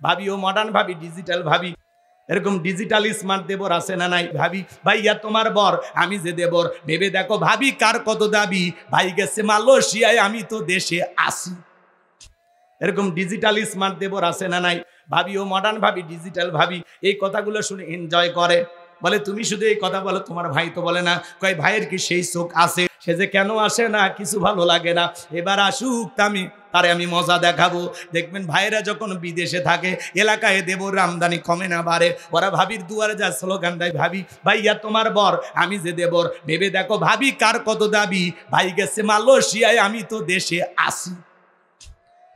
ভাবিও মডার্ন ভাবি, ডিজিটাল ভাবি। এরকম ডিজিটাল স্মার্ট দেবর আছে না নাই? ভাবি ভাইয়া তোমার বর, আমি যে দেবর, ভেবে দেখো ভাবি কার কত দাবি, ভাই গেছে মালয়েশিয়ায়, আমি তো দেশে আসি। এরকম ডিজিটাল স্মার্ট দেবর আছে না নাই? ভাবিও মডার্ন ভাবি, ডিজিটাল ভাবি। এই কথাগুলো শুনে এনজয় করে, বলে তুমি শুধু এই কথা বলো, তোমার ভাই তো বলে না। কয় ভাইয়ের কি সেই চোখ আছে? সে যে কেন আসে না, কিছু ভালো লাগে না, এবার আসুক, তারে আমি মজা দেখাবো। দেখবেন ভাইয়েরা যখন বিদেশে থাকে, এলাকায় দেবর আমদানি কমে না বাড়ে, ওরা ভাবির দুয়ারে যা স্লোগান দেয়, ভাবি ভাইয়া তোমার বর, আমি যে দেবর, ভেবে দেখো ভাবি কার কত দাবি, ভাই গেছে মালয়েশিয়ায়, আমি তো দেশে আসি।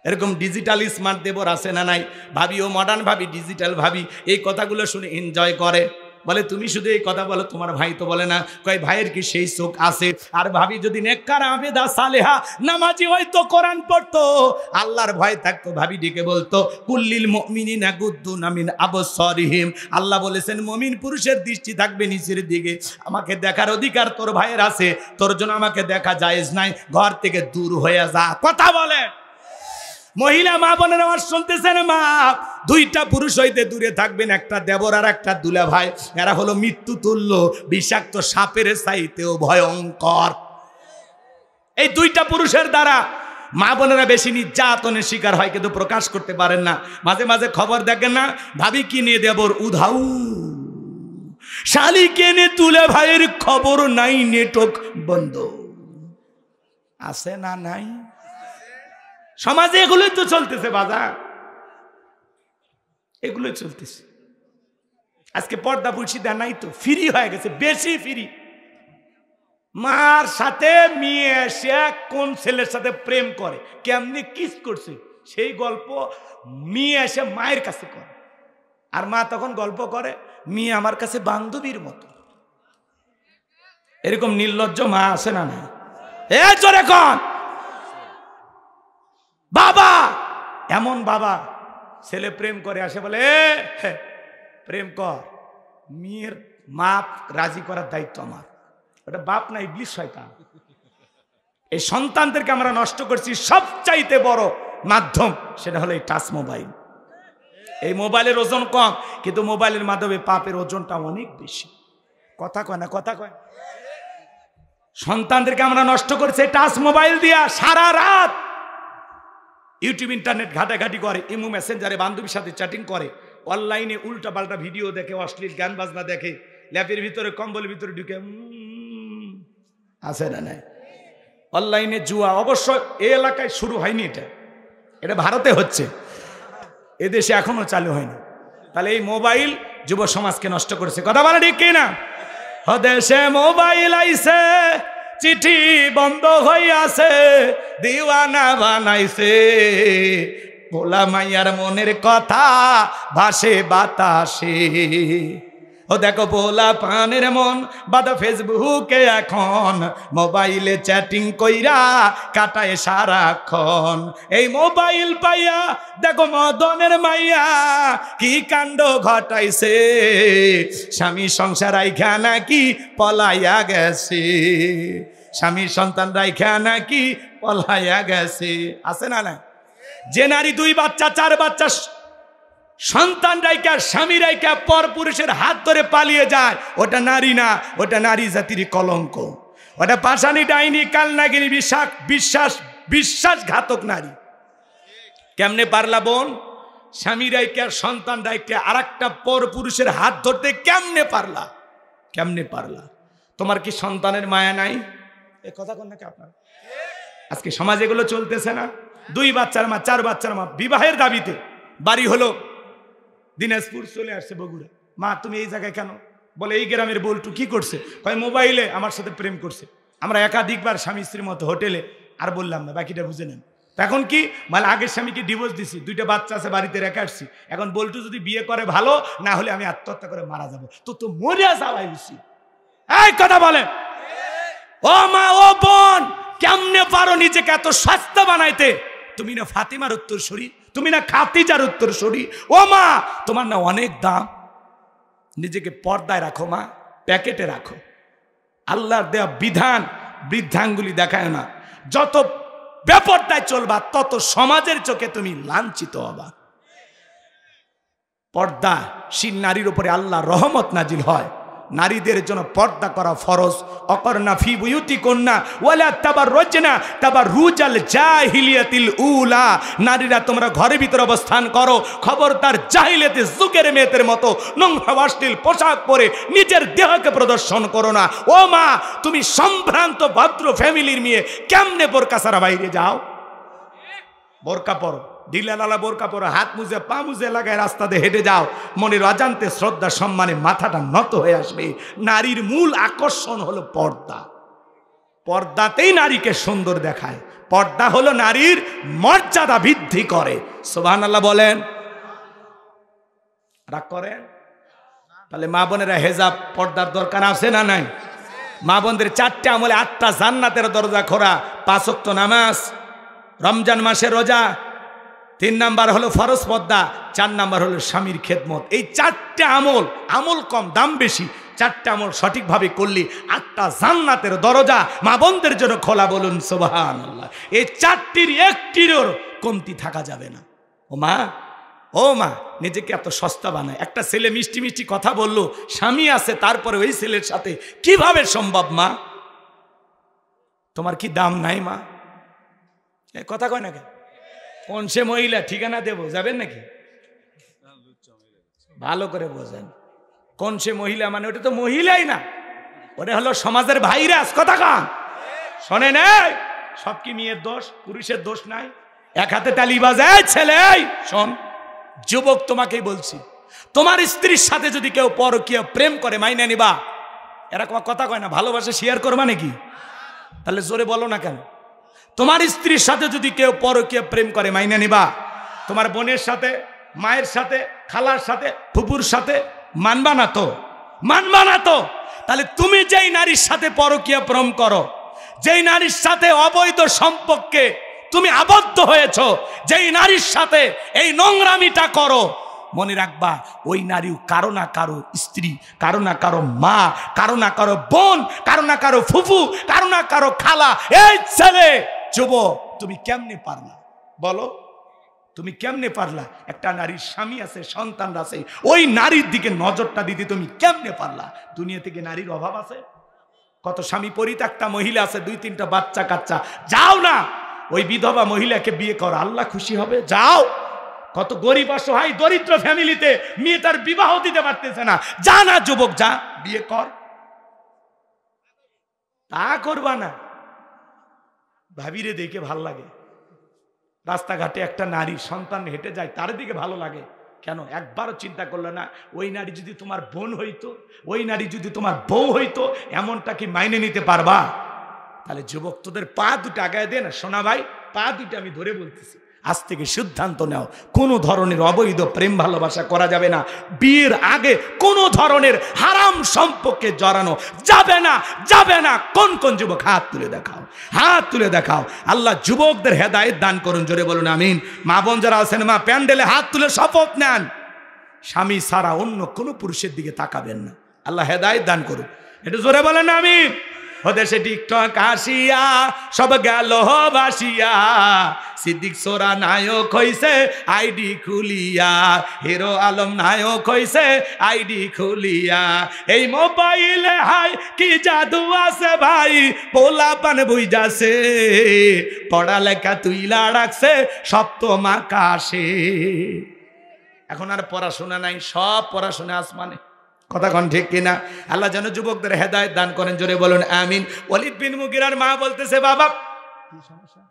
এরকম ডিজিটাল স্মার্ট দেবর আছে না নাই? ভাবিও মডার্ন ভাবি, ডিজিটাল ভাবি। এই কথাগুলো শুনে এনজয় করে, বলে তুমি শুধু এই কথা বলো, তোমার ভাই তো বলে না। কয় ভাইয়ের কি সেই চোখ আছে? আর ভাবি যদি নেককার আবেদা সালেহা নামাজি হয়তো, কোরআন পড়তো, আল্লাহর ভয় থাকতো, ভাবি ডেকে বলতো কুল্লিল মুমিনিনা গুদ্দুনা মিন আবসারিহিম। আল্লাহ বলেছেন মুমিন পুরুষের দৃষ্টি থাকবে নিচের দিকে। আমাকে দেখার অধিকার তোর ভাইয়ের আছে, তোর জন্য আমাকে দেখা জায়েজ নাই, ঘর থেকে দূর হয়ে যা। কথা বলে মহিলা মা বোনের আমার শুনতেছেন, মা দুইটা পুরুষ হইতে দূরে থাকবেন, একটা দেবর আর একটা দুলা ভাই। এরা হলো মৃত্যু তুল্য, বিষাক্ত সাপের চাইতেও ভয়ঙ্কর। এই দুইটা পুরুষের দ্বারা মা বোনেরা বেশি নির্যাতনের শিকার হয়, কিন্তু প্রকাশ করতে পারেন না। মাঝে মাঝে খবর দেখেন না, ভাবি কি নিয়ে দেবর উধাউ, শালি কেনে তুলে ভাইয়ের খবর নাই, নেটওয়ার্ক বন্ধ। আছে না নাই? সমাজে এগুলোই তো চলতেছে বাজার, এগুলোই চলতেছে। আজকে পর্দা পর্দা নাই তো, ফ্রি হয়ে গেছে, বেশি ফ্রি। মার সাথে মেয়ে এসে কোন ছেলের সাথে প্রেম করে, কেমনি কিস করছে, সেই গল্প মেয়ে এসে মায়ের কাছে করে, আর মা তখন গল্প করে মেয়ে আমার কাছে বান্ধবীর মতো। এরকম নির্লজ্জ মা আছে না না? এ জোরে কন বাবা। এমন বাবা, ছেলে প্রেম করে আসে, বলে প্রেম কর, মেয়ের মা রাজি করার দায়িত্ব আমার। ওটা বাপ না, ইবলিস শয়তান। এই সন্তানদেরকে আমরা নষ্ট করছি, সবচাইতে বড় মাধ্যম সেটা হলো এই টাচ মোবাইল। এই মোবাইলের ওজন কম, কিন্তু মোবাইলের মাধ্যমে পাপের ওজনটা অনেক বেশি। কথা কয় না? কথা কয়। সন্তানদেরকে আমরা নষ্ট করছি টাচ মোবাইল দিয়া। সারা রাত ইউটিউব ইন্টারনেট ঘাটাঘাটি করে, ইমো মেসেঞ্জারে বান্ধবীর সাথে চ্যাটিং করে, অনলাইনে উল্টা পাল্টা ভিডিও দেখে, অশ্লীল গান বাজনা দেখে, ল্যাপের ভিতরে কম্বলের ভিতরে ঢুকে আছে না নাই? অনলাইনে জুয়া, অবশ্য এই এলাকায় শুরু হয়নি, এটা ভারতে হচ্ছে, এদেশে এখনো চালু হয়নি। তাহলে এই মোবাইল যুব সমাজকে নষ্ট করেছে। কথা বলে ঠিক কিনা? দেশে মোবাইল আইছে, চিঠি বন্ধ হইয়াছে, দিওয়ানা বানাইছে, ভোলা মাইয়ার মনের কথা ভাসে বাতাসে। ও দেখো ভোলা পানের মন বাদা ফেসবুকে এখন, মোবাইলে চ্যাটিং কইরা কাটায় সারাক্ষণ। এই মোবাইল পাইয়া দেখো মদনের মাইয়া কি কাণ্ড ঘটাইছে, স্বামী সংসার রাইখা নাকি পলাইয়া গেছে, স্বামীর সন্তান রাইখা নাকি পলাইয়া গেছে। আছে না না? যে নারী 2 বাচ্চা 4 বাচ্চা সন্তান রাইকা, স্বামী রাইকা পর পুরুষের হাত ধরে পালিয়ে যায়, ওটা নারী না, ওটা নারী জাতির কলঙ্ক, ওটা পাশানি ডাইনি কালনাগিনী বিশ্বাসঘাতক নারী। কেমনে পারলা বোন? স্বামী রাইকা সন্তান রাইকা আর একটা পর পুরুষের হাত ধরতে কেমনে পারলা? কেমনে পারলা? তোমার কি সন্তানের মায়া নাই? এ কথা কোন নাকি আপনার? আজকে সমাজে এগুলো চলতেছে না? 2 বাচ্চার মা 4 বাচ্চার মা বিবাহের দাবিতে বাড়ি হলো দিনাজপুর, চলে আসছে বগুড়া। মা তুমি এই জায়গায় কেন? বলে এই গ্রামের বল্টু কি করছে? কয় মোবাইলে আমার সাথে প্রেম করছে। আমরা একাধিকবার স্বামী স্ত্রীর মতো হোটেলে, আর বললাম না, বাকিটা বুঝে নেন। এখন কি মানে আগের স্বামীকে ডিভোর্স দিছি, 2টা বাচ্চা আছে, বাড়িতে রেখে আসছি। এখন বল্টু যদি বিয়ে করে ভালো, না হলে আমি আত্মহত্যা করে মারা যাবো। তো মরিয়া যাওয়াই উচিত। এই কথা বলে ও মা ও বোন, কেমনে পারো নিজেকে এত সস্তা বানাইতে? তুমি না ফাতিমার উত্তরসূরি, তুমি না খাদিজার উত্তরসূরি। ও মা, তোমার না অনেক দাম, নিজেকে পর্দায় রাখো মা, প্যাকেটে রাখো। আল্লাহর দেওয়া বিধান বৃদ্ধাঙ্গুলি দেখায় না। যত বেপর্দায় চলবা, তত সমাজের চোখে তুমি লাঞ্ছিত হবা। পর্দাশীল নারীর উপরে আল্লাহ রহমত নাজিল হয়। নারীদের জন্য পর্দা করা ফরজ। অকরনা ফি বুয়ুতিকুন্না ওয়ালা তাবাররুজনা তাবাররুজাল জাহিলিয়াতিল উলা, নারীরা তোমরা ঘরের ভিতর অবস্থান করো, খবরদার জাহিলিয়াতের যুগের মেয়েদের মতো নোংরা অশ্লীল পোশাক পরে নিজের দেহকে প্রদর্শন করো না। ও মা, তুমি সম্ভ্রান্ত ভদ্র ফ্যামিলির মেয়ে, কেমনে বোরকা ছাড়া বাইরে যাও? বোরকা পরো, ঢিলাঢালা বোরকা পরো, হাত মুজে পা মুজে লাগায় রাস্তা দিয়ে হেঁটে যাও, মনের অজান্তে শ্রদ্ধা সম্মানে মাথাটা নত হয়ে আসবে। নারীর মূল আকর্ষণ হলো পর্দা। পর্দাতেই নারীকে সুন্দর দেখায়। পর্দা হলো নারীর মর্যাদা বৃদ্ধি করে। সুবহানাল্লাহ বলেন। রাগ করেন? তাহলে মা বোনেরা হেজাব পর্দার দরকার আছে না নাই? মা বোনদের 4টে আমলে 8টা জান্নাতের দরজা খোলা। 5 ওয়াক্ত নামাজ, রমজান মাসে রোজা, 3 নাম্বার হলো ফরজ পর্দা, 4 নাম্বার হলো স্বামীর খেদমত। এই 4টে আমল, আমল কম দাম বেশি, 4টে আমল সঠিকভাবে করলে 8টা জান্নাতের দরজা মা বোনদের জন্য খোলা। বলুন সুবহানাল্লাহ। এই 4টির একটিরও কমতি থাকা যাবে না। ও মা, নিজেকে এত সস্তা বানায়। একটা ছেলে মিষ্টি মিষ্টি কথা বললো, স্বামী আছে, তারপরে ওই ছেলের সাথে কিভাবে সম্ভব? মা, তোমার কি দাম নাই? মা কথা কয় না কেন? কোন সে মহিলা? ঠিকানা দেবো, যাবেন নাকি? ভালো করে বোঝেন, কোন সে মহিলা মানে ওটা তো মহিলাই না, ওটা হলো সমাজের ভাইরাস। কথা কান শোনেন, সব কি মেয়ের দোষ? পুরুষের দোষ নাই? এক হাতে তালি বাজায় ছেলে। শোন যুবক, তোমাকেই বলছি, তোমার স্ত্রীর সাথে যদি কেউ পরকীয়া প্রেম করে মাইনে নিবা। এরকম কথা কয় না, ভালোবাসা শেয়ার করবা নাকি? তাহলে জোরে বলো না কেন? তোমার স্ত্রীর সাথে যদি কেউ পরকীয়া প্রেম করে মাইনে নিবা। তোমার বোনের সাথে, মায়ের সাথে, খালার সাথে, ফুপুর সাথে মানবা না তো? মানবা না তো? তাহলে তুমি যেই নারীর সাথে পরকীয়া প্রেম করো, যেই নারীর সাথে অবৈধ সম্পর্কে তুমি আবদ্ধ হয়েছ, যেই নারীর সাথে এই নোংরামিটা করো, মনে রাখবা ওই নারীও কারো না কারো স্ত্রী, কারো না কারো মা, কারো না কারো বোন, কারো না কারো ফুফু, কারো না কারো খালা। এই ছেলে যুবক, তুমি কেমনে পারলা? বলো, তুমি কেমনে পারলা? একটা নারীর স্বামী আছে, সন্তান আছে, ওই নারীর দিকে নজরটা দিতে তুমি কেমনে পারলা? দুনিয়া থেকে নারীর অভাব আছে? কত স্বামী পরিত্যক্তা মহিলা আছে, 2-3টা বাচ্চা কাচ্চা। যাও না, ওই বিধবা মহিলাকে বিয়ে করো, আল্লাহ খুশি হবে। যাও। কত গরিব অসহায় দরিদ্র ফ্যামিলিতে মেয়ে তার বিবাহ দিতে পারতেছে না, যা না যুবক, যা বিয়ে কর। তা করবা না? ভাবিরে দেখে ভাল লাগে, রাস্তাঘাটে একটা নারী সন্তান হেঁটে যায়, তার দিকে ভালো লাগে কেন? একবারও চিন্তা করলো না ওই নারী যদি তোমার বোন হইতো, ওই নারী যদি তোমার বউ হইতো, এমনটা কি মাইনে নিতে পারবা? তাহলে যুবক, তোদের পা দুটো আগায় দে না সোনা ভাই, পা দুটো আমি ধরে বলতেছি, আজ থেকে সিদ্ধান্ত নাও, কোনো ধরনের অবৈধ প্রেম ভালোবাসা করা যাবে না। বিয়ের আগে কোনো ধরনের হারাম সম্পর্কে জড়ানো যাবে না, যাবে না। কোন কোন যুবক হাত তুলে দেখাও, হাত তুলে দেখাও। আল্লাহ যুবকদের হেদায়েত দান করুন, জোরে বলুন আমিন। মা বোন যারা আছেন, মা প্যান্ডেলে হাত তুলে শপথ নেন, স্বামী ছাড়া অন্য কোনো পুরুষের দিকে তাকাবেন না। আল্লাহ হেদায়েত দান করুন, একটু জোরে বলেন আমিন। ওদেশে টিকটক আসিয়া সব গেল ভাসিয়া, সিদ্দিক সোরা নায়ক হইছে আইডি খুলিয়া, হিরো আলম নায়ক হইছে আইডি খুলিয়া। এই মোবাইলে হাই কি জাদু আছে ভাই, পোলা পান বুঝাছে, পড়ালেখা তুইলা রাখছে সপ্তম আকাশে। এখন আর পড়াশোনা নাই, সব পড়াশোনা আসমানে। কথা কোন ঠিক কিনা? আল্লাহ যেন যুবকদের হেদায়েত দান করেন, জোরে বলুন আমিন। ওয়ালিদ বিন মুগিরার মা বলতেছে, বাবা কি সমস্যা?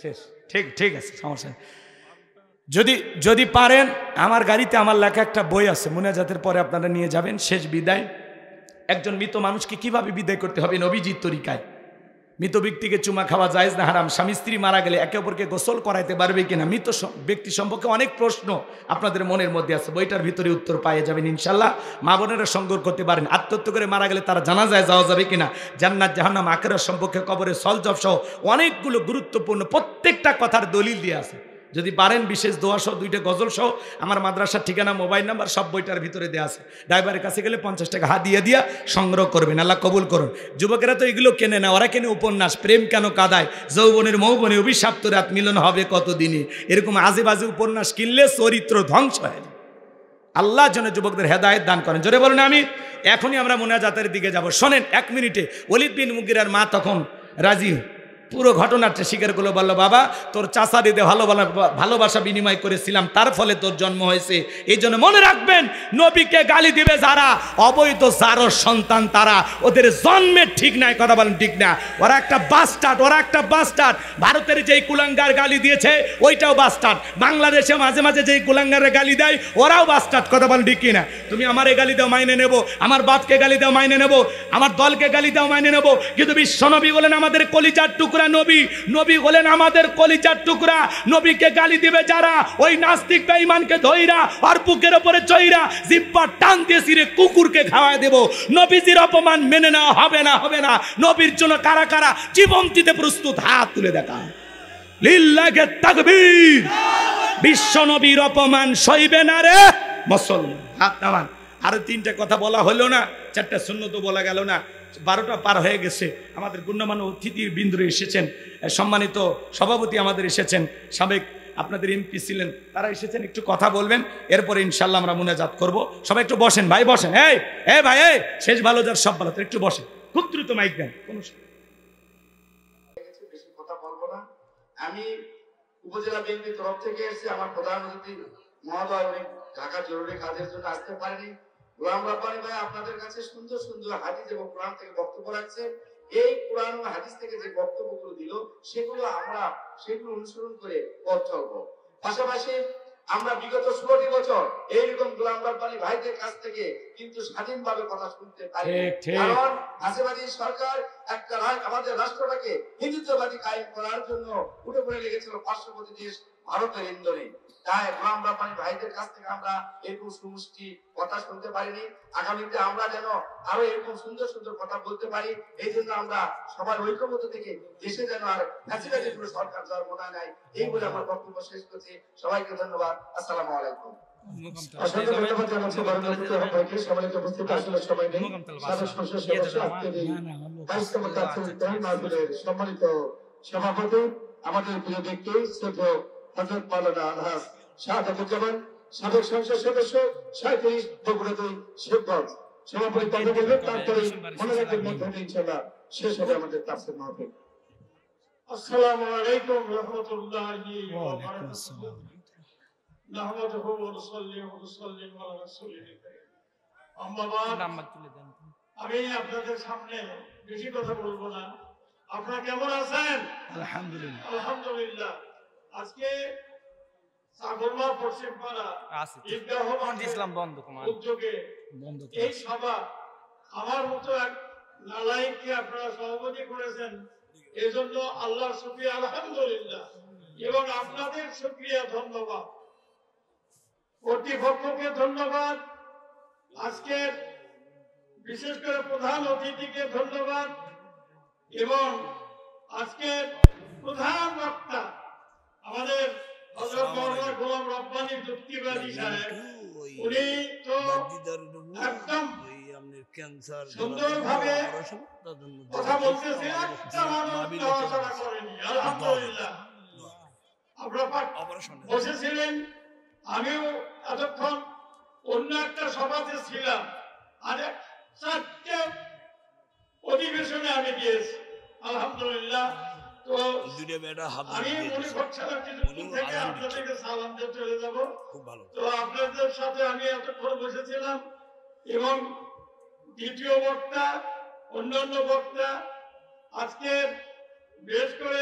শেষ ঠিক ঠিক আছে, সমস্যা। যদি পারেন, আমার গাড়িতে আমার লেখা একটা বই আছে, মুনাজাতের পরে আপনারা নিয়ে যাবেন। শেষ বিদায়, একজন মৃত মানুষকে কিভাবে বিদায় করতে হবে নবীজির তরিকায়। মৃত ব্যক্তিকে চুমা খাওয়া জায়েজ না হারাম? স্বামী স্ত্রী মারা গেলে একে অপরকে গোসল করাইতে পারবে কিনা? মৃত ব্যক্তি সম্পর্কে অনেক প্রশ্ন আপনাদের মনের মধ্যে আছে, বইটার ভিতরে উত্তর পাইয়ে যাবেন ইনশাল্লাহ। মা বোনেরা সংগ্রহ করতে পারেন। আত্মহত্যা করে মারা গেলে তারা জানাজায় যাওয়া যাবে কিনা? জান্নাত জাহান্নাম আখিরাত সম্পর্কে, কবরে সলজব সহ অনেকগুলো গুরুত্বপূর্ণ প্রত্যেকটা কথার দলিল দিয়ে আছে। যদি পারেন বিশেষ দোয়া সহ 2টা গজল সহ আমার মাদ্রাসার ঠিকানা মোবাইল নাম্বার সব বইটার ভিতরে দেওয়া আছে, ড্রাইভারের কাছে গেলে 50 টাকা হাদিয়া দিয়া সংগ্রহ করবেন, আল্লাহ কবুল করুন। যুবকেরা তো এগুলো কেনে না, ওরা কেনে উপন্যাস, প্রেম কেন কাদায়, যৌবনের মৌবনে অভিশাপ্ত রাত মিলন হবে কতদিনে, এরকম আজে বাজে উপন্যাস কিনলে চরিত্র ধ্বংস হয়। আল্লাহ যেন যুবকদের হেদায়েত দান করেন, জোরে বলুন আমি। এখনই আমরা মোনাজাতের দিকে যাব। শোনেন 1 মিনিটে ওলীদ বিন মুগীরার মা তখন রাজি পুরো ঘটনাটা স্বীকার করলো, বলল বাবা তোর চাচা দিতে ভালোবাসা বিনিময় করেছিলাম, তার ফলে তোর জন্ম হয়েছে, এই জন্য মনে রাখবেন নবীকে গালি দিবে যারা, অবৈধ যারও সন্তান তারা, ওদের জন্মের ঠিক নাই, কথা বলেন ঠিক না? ওরা একটা বাস্টার্ড। ভারতের যেই কুলাঙ্গার গালি দিয়েছে ওইটাও বাস্টার্ড, বাংলাদেশে মাঝে মাঝে যেই কুলাঙ্গারে গালি দেয় ওরাও বাস্টার্ড, কথা বলেন ঠিক কিনা? তুমি আমারে গালি দাও মাইনে নেব, আমার বাপকে গালি দাও মাইনে নেব, আমার দলকে গালি দাও মাইনে নেব, কিন্তু বিশ্বনবী বলেন আমাদের কলিজার টুকরা নবী বলেন আমাদের কলিজার টুকরা। নবীকে গালি দিবে যারা, ওই নাস্তিক বেঈমানকে ধইরা আর বুকের উপরে চইরা জিহ্বা টান দিয়ে ছিঁড়ে কুকুরকে খাওয়ায় দেব। নবীজির অপমান মেনে নেওয়া হবে না। নবীর জন্য কারা কারা জীবন দিতে প্রস্তুত, হাত তুলে দেখা। লিল্লাহি তাকবীর। বিশ্ব নবীর অপমান সইবে না রে মুসলমান, হাত নামান। আরো 3টা কথা বলা হলো না, 4টা সুন্নত বলা গেল না, 12টা পার হয়ে গেছে। আমাদের গণ্যমান্য অতিথি বৃন্দরা এসেছেন, সম্মানিত সভাপতি আমাদের এসেছেন, সাবেক আপনাদের এমপি ছিলেন, তারা এসেছেন, একটু কথা বলবেন, এরপরে ইনশাল্লাহ আমরা মুনাজাত করব। সবাই একটু বসেন ভাই, বসেন। এই ভাই, শেষ ভালো যার সব ভালো, একটু বসেন, খুব দ্রুত মাইক দেন। বেশি কথা বলবো না। আমি উপজেলা বিএনপির তরফ থেকে এসেছি, আমার প্রধান অতিথি মহোদয় উনি ঢাকা জরুরি কাজের জন্য আসতে পারেনি। গোলাম রাব্বানী ভাই আপনাদের কাছে সুন্দর সুন্দর হাদিস এবং কোরআন থেকে বক্তব্য রাখছে। এই কোরআন ও হাদিস থেকে যে বক্তব্যগুলো দিল সেগুলো অনুসরণ করে পথ চলবো। পাশাপাশি আমরা বিগত 16টি বছর এইরকম গোলাম রাব্বানী ভাইদের কাছ থেকে কিন্তু স্বাধীনভাবে কথা শুনতে পারি, কারণ হাসিবাদী সরকার একটা আমাদের রাষ্ট্রটাকে হিন্দুত্ববাদী কায়েম করার জন্য উঠে পড়ে লেগেছিল পার্শ্ববর্তী দেশ ভারতের ইন্ধনে। তাই গোলাম রাব্বানী ভাইদের কাছ থেকে আমরা এরকম সুমিষ্টি কথা শুনতে পারিনি। আগামীতে আমরা যেন আরো এরকম সুন্দর সুন্দর কথা বলতে পারি, এই জন্য আমরা সবার ঐক্যবদ্ধ থেকে দেশে যেন আর ফ্যাসিলিটি কোনো সরকার যাওয়ার মনে নাই, এই বলে আমার বক্তব্য শেষ করছি। সবাইকে ধন্যবাদ। আসসালামু আলাইকুম। অসংখ্য ধন্যবাদ জানাচ্ছি ভাইকে। সবাইকে উপস্থিত আসলে সবাই নেই, সাবেক সংসদ সদস্য আজকের এই 22তম তাফসীর মাহফিলের সম্মানিত সভাপতি, আমাদের প্রিয় ব্যক্তি শ্রদ্ধেয় হযরত মাওলানা আলহাজ শাহাদাতুজ্জামান, সাবেক সংসদ সদস্য 37 বগুড়া 2 শেখগঞ্জ সভাপতি পদে বলবেন, তারপরে মনোনীতের মাধ্যমে ইনশাআল্লাহ শেষ হবে আমাদের তাফসীর মাহফিল। আসসালামু আলাইকুম ওয়া রাহমাতুল্লাহি ওয়া বারাকাতুহু। নাহমাদুহু ওয়া নুসাল্লি ওয়া নুসাল্লিমু আলা রাসূলিল কারীম। আম্মা বা'দ। আমি আপনাদের সামনে বেশি কথা বলবো না। আপনারা কেমন আছেন? আলহামদুলিল্লাহ। আজকে সাগরমা পশ্চিমপাড়া ঈদগাহ ইসলাম উদ্যোগে এই সভা, আমার মতো এক নালায়েককে আপনারা সভাপতি করেছেন, এজন্য আল্লাহর শুকরিয়া আলহামদুলিল্লাহ, এবং আপনাদের শুকরিয়া, ধন্যবাদ। কর্তৃপক্ষকে ধন্যবাদ, আজকের বিশেষ করে প্রধান অতিথিকে ধন্যবাদ, এবং আজকের প্রধান বক্তা আমাদের হযরত মাওলানা গোলাম রাব্বানী যুক্তিবাদী সাহেব, উনি তো একদম সুন্দরভাবে কথা বলতেছেন, একটা মানুষ নড়াচড়া করেনি। আলহামদুলিল্লাহ। আপনারা বসেছিলেন, আমিও এতক্ষণ অন্য একটা সভাতে ছিলাম, আর 4টে অধিবেশনে আমি গিয়েছি। আলহামদুলিল্লাহ। তো আমি মনে করছিলাম কিছুক্ষণ থেকে আপনাদেরকে সালাম দিয়ে চলে যাব। তো আপনাদের সাথে আমি এতক্ষণ বসেছিলাম, এবং দ্বিতীয় বক্তা, অন্যান্য বক্তা আজকে বেশ করে